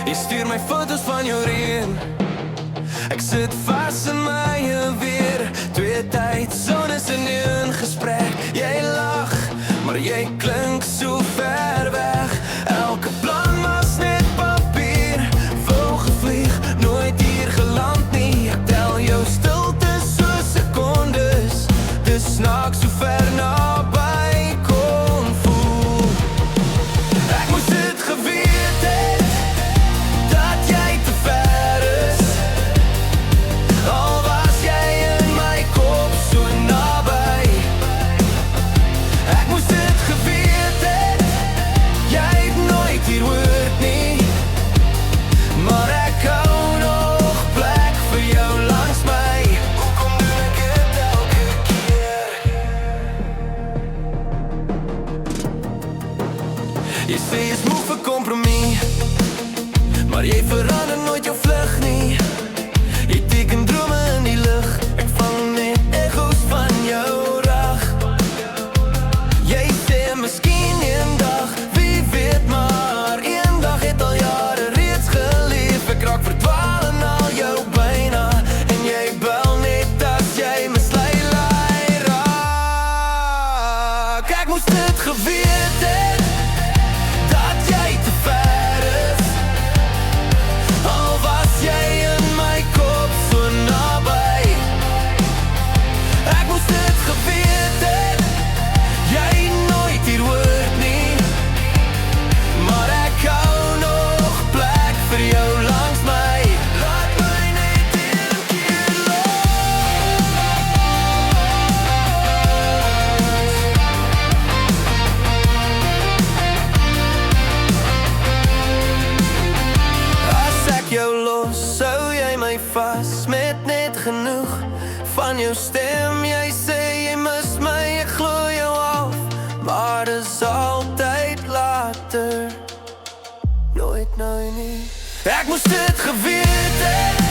Jy stuur my foto's van jou reën. Ek sit vas in my weer. Twee tyd, son is in een gesprek. Jy lag, maar jy klink so ver weg. Elke plan was net papier. Wou gevlieg, nooit hier geland nie. Ek tel jou stilte so sekondes. Dis snaaks so ver naby kon voel. Ek moes dit geweet het, dat jy te ver is. Al was jy in my kop so naby. Ek moes dit geweet het, jy het nooit hier hoort nie. Maar ek hou nog plek vir jou langs my. Hoekom doen ek dit elke keer? Jy sê jy's moe vir kompromie, maar jy verander nooit jou vlug nie. Jy teken drome in die lug. Ek vang net echo's van jou rag. Jy sê miskien eendag, wie weet, maar eendag het al jare reeds geleef. Ek raak verdwaal in al jou byna, en jy bel net as jy mislei raak. Ek moes dit geweet het, dat jy te ver is. Al was jy in my kop so naby. Ek moes dit geweet het, jy nooit hier hoort nie. Maar ek hou nog plek vir jou langs my. Laat my net een keer los. As ek jou los, sou jy my vas met net genoeg van jou stem. Jy sê jy mis my, ek glo jou af, maar dis altyd later, nooit nou nie. Ek moes dit geweet het,